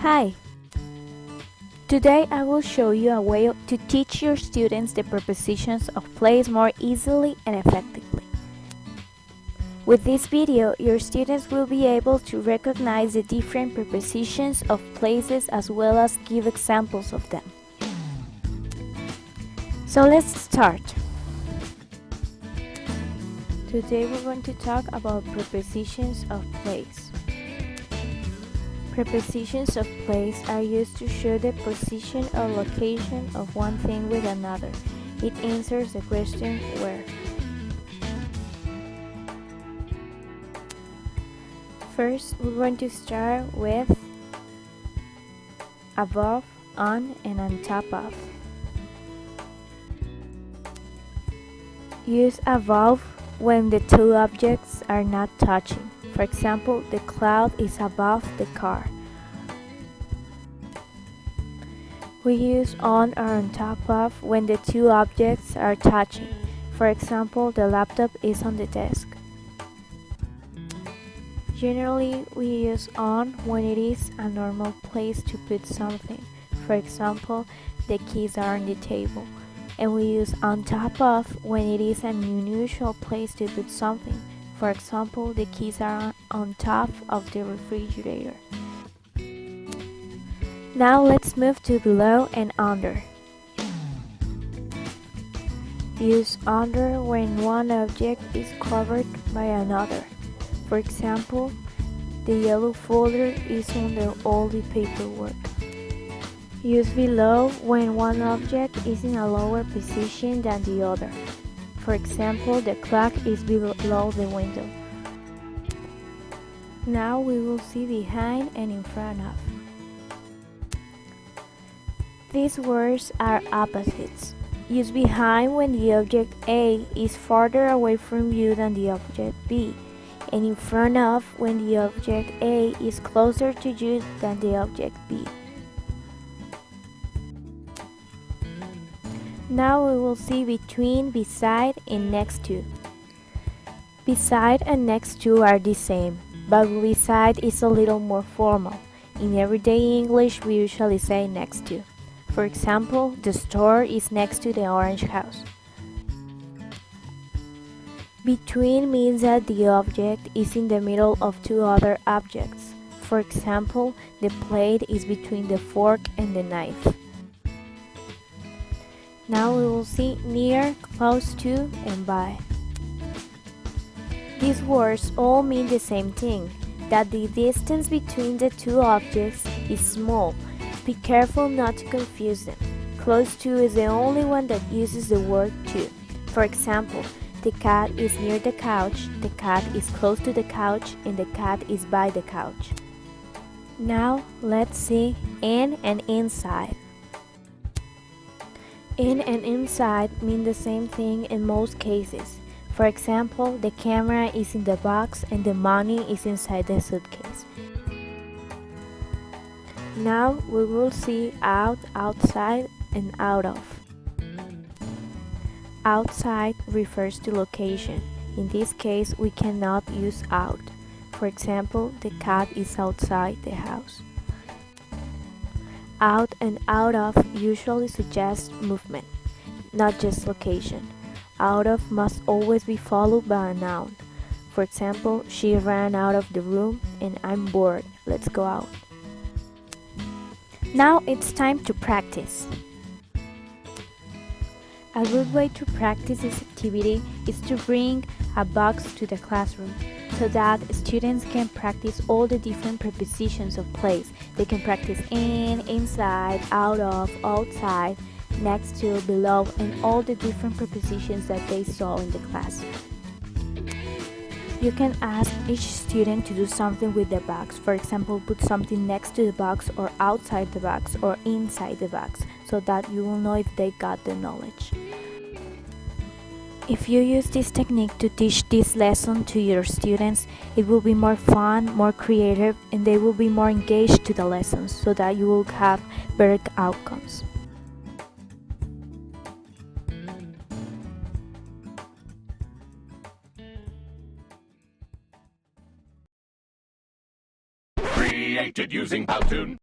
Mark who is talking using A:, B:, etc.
A: Hi! Today I will show you a way to teach your students the prepositions of place more easily and effectively. With this video, your students will be able to recognize the different prepositions of places as well as give examples of them. So let's start. Today we're going to talk about prepositions of place. Prepositions of place are used to show the position or location of one thing with another. It answers the question where. First, we're going to start with above, on, and on top of. Use above when the two objects are not touching. For example, the cloud is above the car. We use on or on top of when the two objects are touching. For example, the laptop is on the desk. Generally, we use on when it is a normal place to put something. For example, the keys are on the table. And we use on top of when it is an unusual place to put something. For example, the keys are on top of the refrigerator. Now let's move to below and under. Use under when one object is covered by another. For example, the yellow folder is under all the paperwork. Use below when one object is in a lower position than the other. For example, the clock is below the window. Now we will see behind and in front of. These words are opposites. Use behind when the object A is farther away from you than the object B, and in front of when the object A is closer to you than the object B. Now we will see between, beside, and next to. Beside and next to are the same, but beside is a little more formal. In everyday English, we usually say next to. For example, the store is next to the orange house. Between means that the object is in the middle of two other objects. For example, the plate is between the fork and the knife. Now we will see near, close to, and by. These words all mean the same thing, that the distance between the two objects is small. Be careful not to confuse them. Close to is the only one that uses the word to. For example, the cat is near the couch, the cat is close to the couch, and the cat is by the couch. Now let's see in and inside. In and inside mean the same thing in most cases. For example, the camera is in the box and the money is inside the suitcase. Now we will see out, outside, and out of. Outside refers to location. In this case, we cannot use out. For example, the cat is outside the house. Out and out of usually suggest movement, not just location. Out of must always be followed by a noun. For example, she ran out of the room and I'm bored. Let's go out. Now it's time to practice. A good way to practice this activity is to bring a box to the classroom so that students can practice all the different prepositions of place. They can practice in, inside, out of, outside, next to, below, and all the different prepositions that they saw in the class. You can ask each student to do something with the box. For example, put something next to the box or outside the box or inside the box so that you will know if they got the knowledge. If you use this technique to teach this lesson to your students, it will be more fun, more creative, and they will be more engaged to the lessons so that you will have better outcomes.
B: Created using Powtoon.